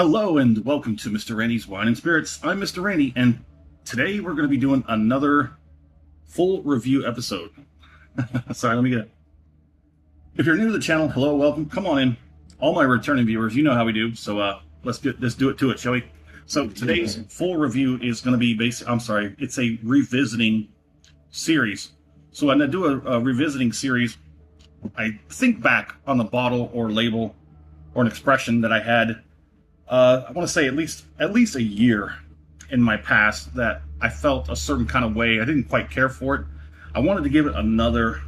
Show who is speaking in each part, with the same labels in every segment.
Speaker 1: Hello and welcome to Mr. Randy's Wine and Spirits. I'm Mr. Randy, and today we're going to be doing another full review episode. Sorry, let me get it. If you're new to the channel, hello, welcome, come on in. All my returning viewers, you know how we do, so let's do it to it, shall we? So today's full review is going to be it's a revisiting series. So when I do a revisiting series, I think back on the bottle or label or an expression that I had I want to say at least a year in my past that I felt a certain kind of way. I didn't quite care for it. I wanted to give it another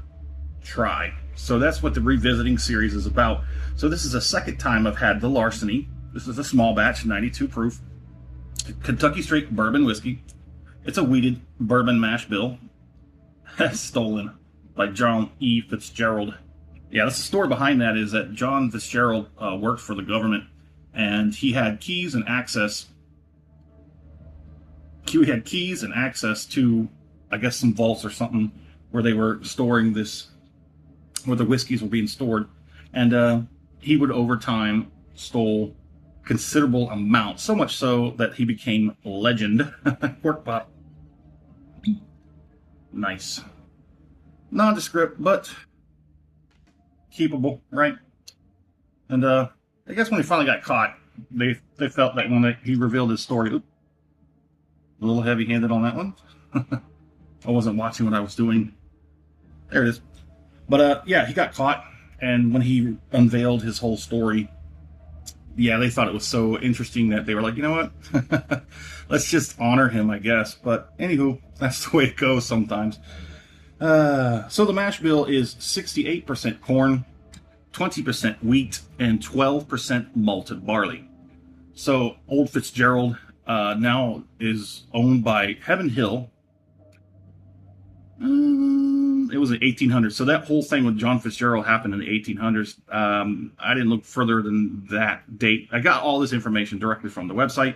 Speaker 1: try. So that's what the revisiting series is about. So this is the second time I've had the Larceny. This is a small batch, 92 proof, Kentucky straight bourbon whiskey. It's a wheated bourbon mash bill, stolen by John E. Fitzgerald. Yeah, that's the story behind that is that John Fitzgerald worked for the government. And he had keys and access. He had keys and access to, I guess, some vaults or something where they were storing this, where the whiskeys were being stored. And he would, over time, stole considerable amounts, so much so that he became a legend. Cork bottle. Nice. Nondescript, but keepable, right? And I guess when he finally got caught, they felt that when he revealed his story, a little heavy-handed on that one. I wasn't watching what I was doing. There it is. But yeah, he got caught, and when he unveiled his whole story, yeah, they thought it was so interesting that they were like, you know what? Let's just honor him, I guess. But anywho, that's the way it goes sometimes. So the mash bill is 68% corn, 20% wheat, and 12% malted barley. So Old Fitzgerald now is owned by Heaven Hill. It was in 1800s. So that whole thing with John Fitzgerald happened in the 1800s. I didn't look further than that date. I got all this information directly from the website.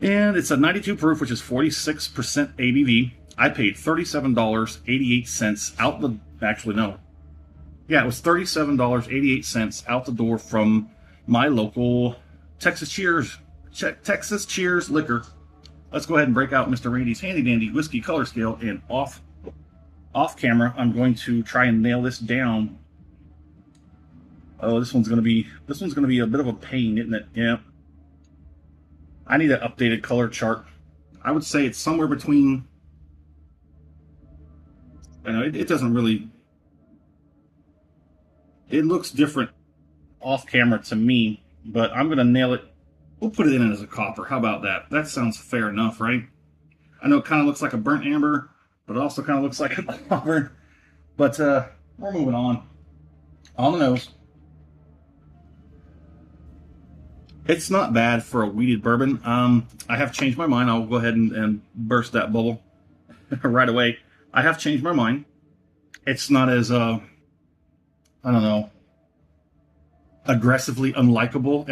Speaker 1: And it's a 92 proof, which is 46% ABV. I paid $37.88 out the... Actually, no. Yeah, it was $37.88 out the door from my local Texas Cheers liquor. Let's go ahead and break out Mr. Randy's handy dandy whiskey color scale, and off camera, I'm going to try and nail this down. Oh, this one's gonna be a bit of a pain, isn't it? Yeah. I need an updated color chart. I would say it's somewhere between. I know it doesn't really. It looks different off camera to me, but I'm going to nail it. We'll put it in as a copper. How about that? That sounds fair enough, right? I know it kind of looks like a burnt amber, but it also kind of looks like a auburn. But we're moving on. On the nose. It's not bad for a wheated bourbon. I have changed my mind. I'll go ahead and burst that bubble right away. I have changed my mind. It's not as... I don't know, aggressively unlikable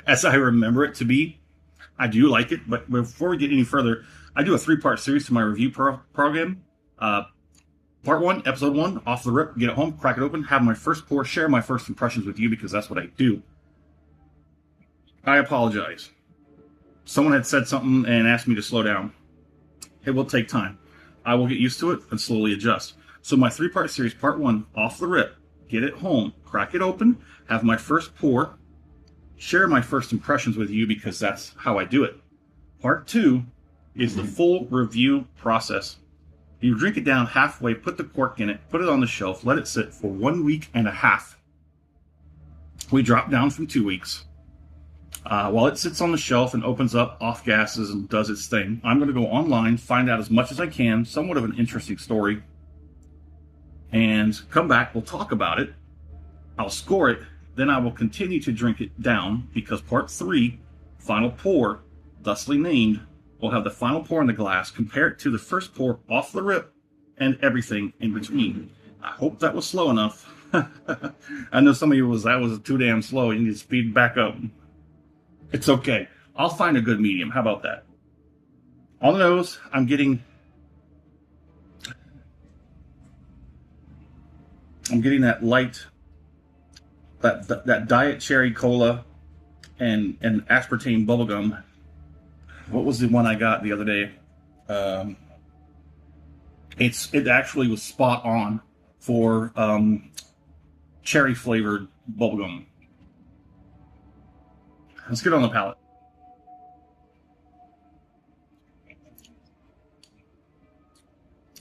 Speaker 1: as I remember it to be. I do like it, but before we get any further, I do a 3-part series to my review program. Part 1, episode 1, off the rip, get it home, crack it open, have my first pour, share my first impressions with you because that's what I do. I apologize. Someone had said something and asked me to slow down. It will take time. I will get used to it and slowly adjust. So my 3-part series, part 1, off the rip, get it home, crack it open, have my first pour, share my first impressions with you because that's how I do it. Part 2 is the full review process. You drink it down halfway, put the cork in it, put it on the shelf, let it sit for 1.5 weeks. We drop down from 2 weeks. While it sits on the shelf and opens up, off gases, and does its thing, I'm going to go online, find out as much as I can, somewhat of an interesting story, and come back, we'll talk about it, I'll score it, then I will continue to drink it down, because part 3, final pour, thusly named, will have the final pour in the glass, compare it to the first pour off the rip, and everything in between. I hope that was slow enough. I know some of you that was too damn slow, you need to speed back up. It's okay. I'll find a good medium, how about that? On the nose, I'm getting that light, that diet cherry cola and aspartame bubblegum. What was the one I got the other day? It actually was spot on for cherry flavored bubblegum. Let's get on the palate.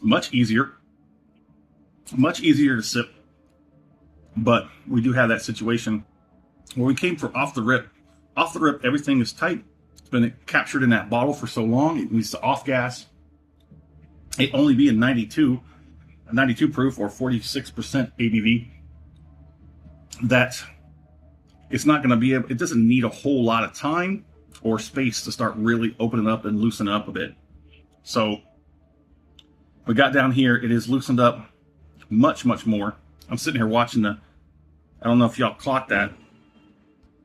Speaker 1: Much easier to sip, but we do have that situation where we came for off the rip. Off the rip, everything is tight. It's been captured in that bottle for so long. It needs to off gas. It only be a 92 proof or 46% ABV. That it's not going to be able. It doesn't need a whole lot of time or space to start really opening up and loosening up a bit. So we got down here. It is loosened up much more. I'm sitting here watching I don't know if y'all caught that,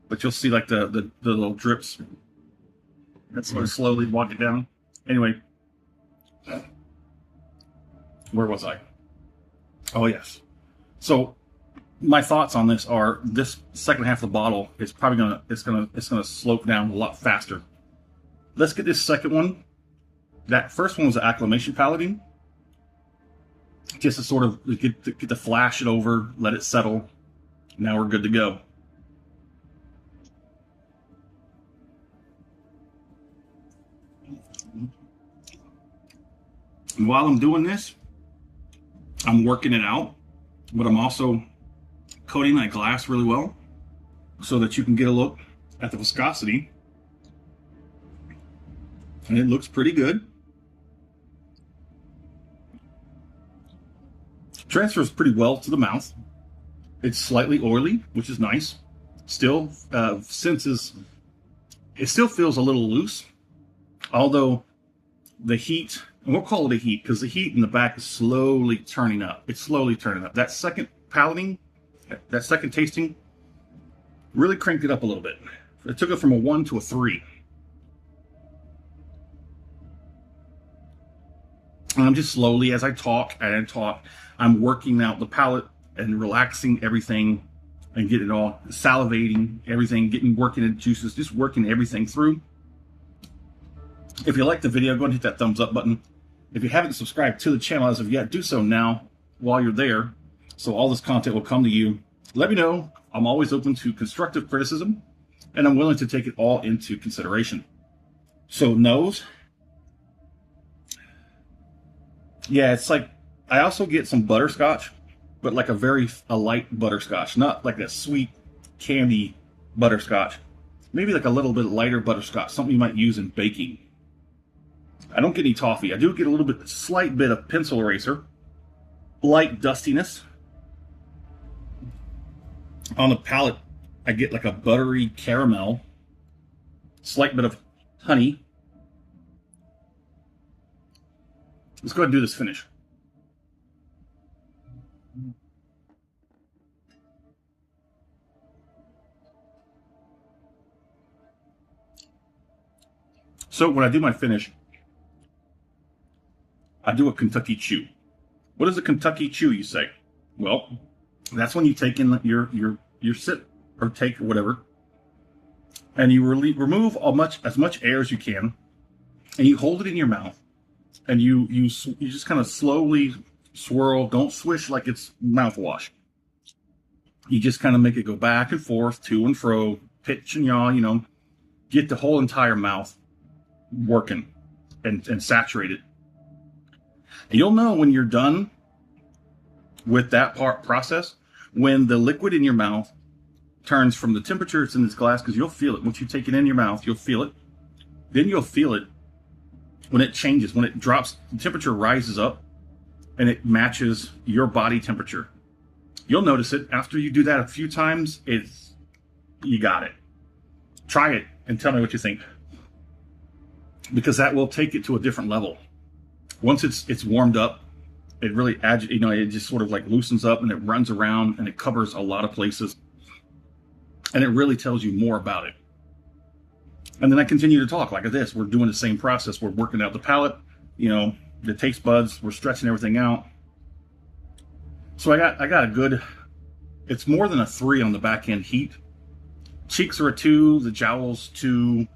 Speaker 1: but you'll see like the little drips. That's going to slowly walk it down. Anyway, where was I? Oh yes. So my thoughts on this are this second half of the bottle is probably it's gonna slope down a lot faster. Let's get this second one. That first one was the acclimation palating. Just to sort of get to flash it over, let it settle. Now we're good to go. And while I'm doing this, I'm working it out, but I'm also coating that glass really well so that you can get a look at the viscosity. And it looks pretty good. Transfers pretty well to the mouth. It's slightly oily, which is nice. Still, it still feels a little loose, although the heat, and we'll call it a heat because the heat in the back is slowly turning up. It's slowly turning up. That second palating, that second tasting, really cranked it up a little bit. It took it from a 1 to a 3. And I'm just slowly, as I talk, I'm working out the palate and relaxing everything and getting it all, salivating everything, working the juices, just working everything through. If you like the video, go ahead and hit that thumbs up button. If you haven't subscribed to the channel as of yet, do so now while you're there, so all this content will come to you. Let me know. I'm always open to constructive criticism, and I'm willing to take it all into consideration. So nose. Yeah, it's like, I also get some butterscotch, but like a light butterscotch, not like a sweet candy butterscotch. Maybe like a little bit lighter butterscotch, something you might use in baking. I don't get any toffee. I do get a slight bit of pencil eraser, light dustiness. On the palate, I get like a buttery caramel, slight bit of honey. Let's go ahead and do this finish. So when I do my finish, I do a Kentucky Chew. What is a Kentucky Chew, you say? Well, that's when you take in your sip or take or whatever, and you remove as much air as you can, and you hold it in your mouth, and you just kind of slowly swirl. Don't swish like it's mouthwash. You just kind of make it go back and forth, to and fro, pitch and yaw. Get the whole entire mouth working and saturated. And you'll know when you're done with that process when the liquid in your mouth turns from the temperature it's in this glass, because you'll feel it. Once you take it in your mouth, you'll feel it. Then you'll feel it when it changes, when it drops, the temperature rises up and it matches your body temperature. You'll notice it. After you do that a few times, you got it. Try it and tell me what you think, because that will take it to a different level. Once it's warmed up, it really it just sort of like loosens up and it runs around and it covers a lot of places, and it really tells you more about it. And then I continue to talk like this. We're doing the same process. We're working out the palate, the taste buds. We're stretching everything out. So I got a good. It's more than a 3 on the back end heat. Cheeks are a 2, the jowls 2,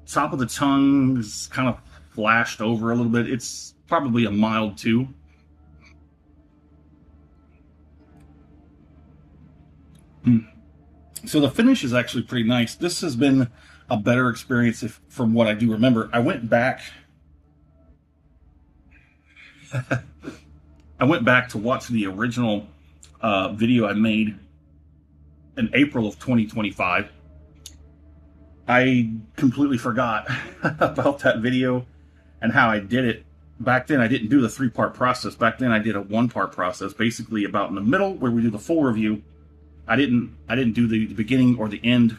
Speaker 1: top of the tongue is kind of flashed over a little bit. It's probably a mild 2. So the finish is actually pretty nice. This has been a better experience from what I do remember. I went back to watch the original video I made in April of 2025. I completely forgot about that video and how I did it. Back then, I didn't do the 3-part process. Back then, I did a 1-part process, basically about in the middle where we do the full review. I didn't do the beginning or the end,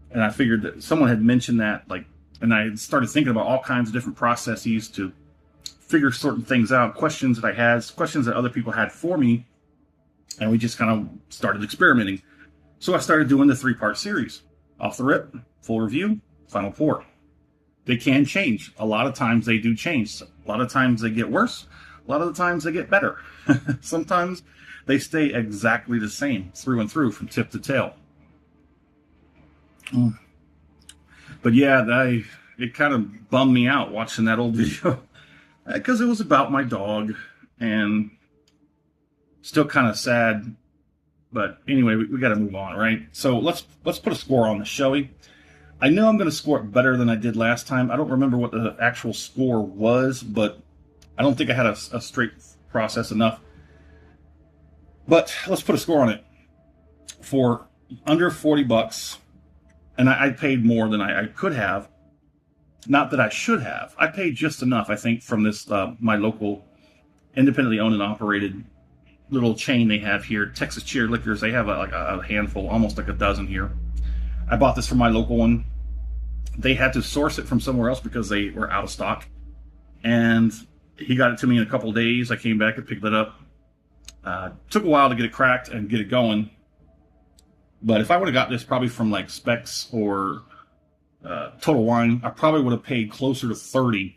Speaker 1: and I figured that someone had mentioned that, and I started thinking about all kinds of different processes to figure certain things out, questions that I had, questions that other people had for me, and we just kind of started experimenting. So I started doing the 3-part series. Off the rip, full review, final pour. They can change. A lot of times they do change. A lot of times they get worse. A lot of the times they get better. Sometimes they stay exactly the same through and through from tip to tail. But yeah, it kind of bummed me out watching that old video because it was about my dog and still kind of sad. But anyway, we got to move on, right? So let's put a score on this, shall we? I know I'm going to score it better than I did last time. I don't remember what the actual score was, but I don't think I had a straight process enough. But let's put a score on it. For under $40, and I paid more than I could have. Not that I should have. I paid just enough, I think, from this my local independently owned and operated little chain they have here, Texas Cheer Liquors. They have a handful, almost like a dozen here. I bought this from my local one. They had to source it from somewhere else because they were out of stock. And he got it to me in a couple of days. I came back and picked it up. Took a while to get it cracked and get it going. But if I would have got this probably from like Specs or Total Wine, I probably would have paid closer to $30.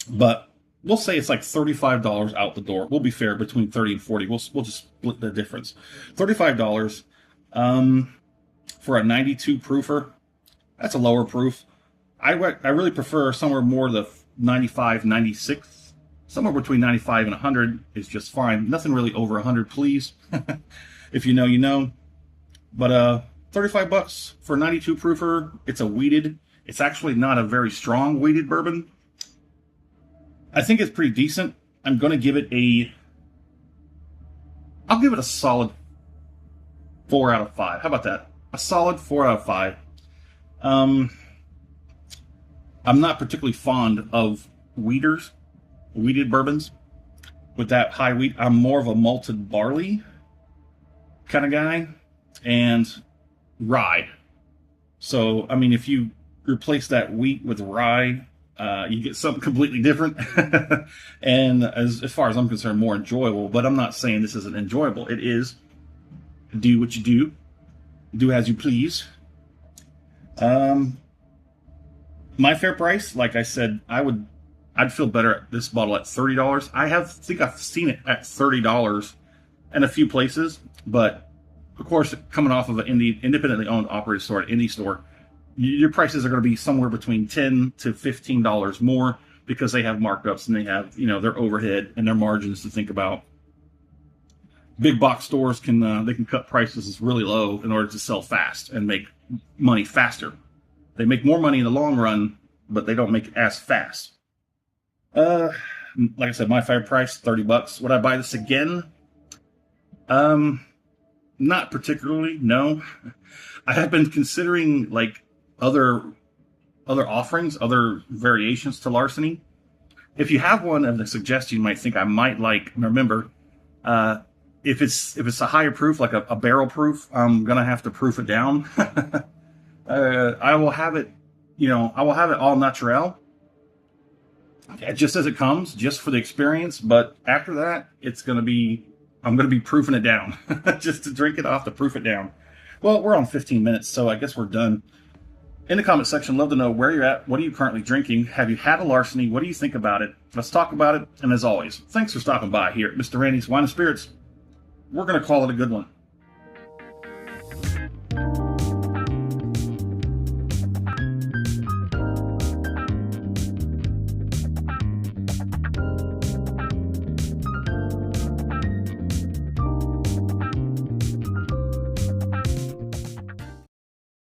Speaker 1: But we'll say it's like $35 out the door. We'll be fair, between $30 and $40. We'll just split the difference. $35 for a 92 proofer. That's a lower proof. I really prefer somewhere more the 95, 96. Somewhere between 95 and 100 is just fine. Nothing really over 100, please. If you know, you know. But $35 for a 92 proofer. It's a wheated. It's actually not a very strong wheated bourbon. I think it's pretty decent. I'm going to give it I'll give it a solid 4 out of 5. How about that? A solid 4 out of 5. I'm not particularly fond of wheated bourbons with that high wheat. I'm more of a malted barley kind of guy and rye. So, I mean, if you replace that wheat with rye, you get something completely different. And as far as I'm concerned, more enjoyable. But I'm not saying this isn't enjoyable. It is. Do what you do. Do as you please. My fair price, like I said, I'd feel better at this bottle at $30. I think I've seen it at $30 in a few places, but of course, coming off of an independently owned operated store, an indie store, your prices are going to be somewhere between $10 to $15 more because they have markups and they have, their overhead and their margins to think about. Big box stores can cut prices really low in order to sell fast and make money faster. They make more money in the long run, but they don't make it as fast. Like I said, my fair price, $30. Would I buy this again? Not particularly, no. I have been considering other offerings, other variations to Larceny. If you have one of the suggestions you might think I might like, remember, if it's a higher proof, like a barrel proof, I'm gonna have to proof it down. I will have it, all natural, just as it comes, just for the experience. But after that, I'm gonna be proofing it down, just to drink it off to proof it down. Well, we're on 15 minutes, so I guess we're done. In the comment section, love to know where you're at. What are you currently drinking? Have you had a Larceny? What do you think about it? Let's talk about it. And as always, thanks for stopping by here at Mr. Randy's Wine and Spirits. We're going to call it a good one.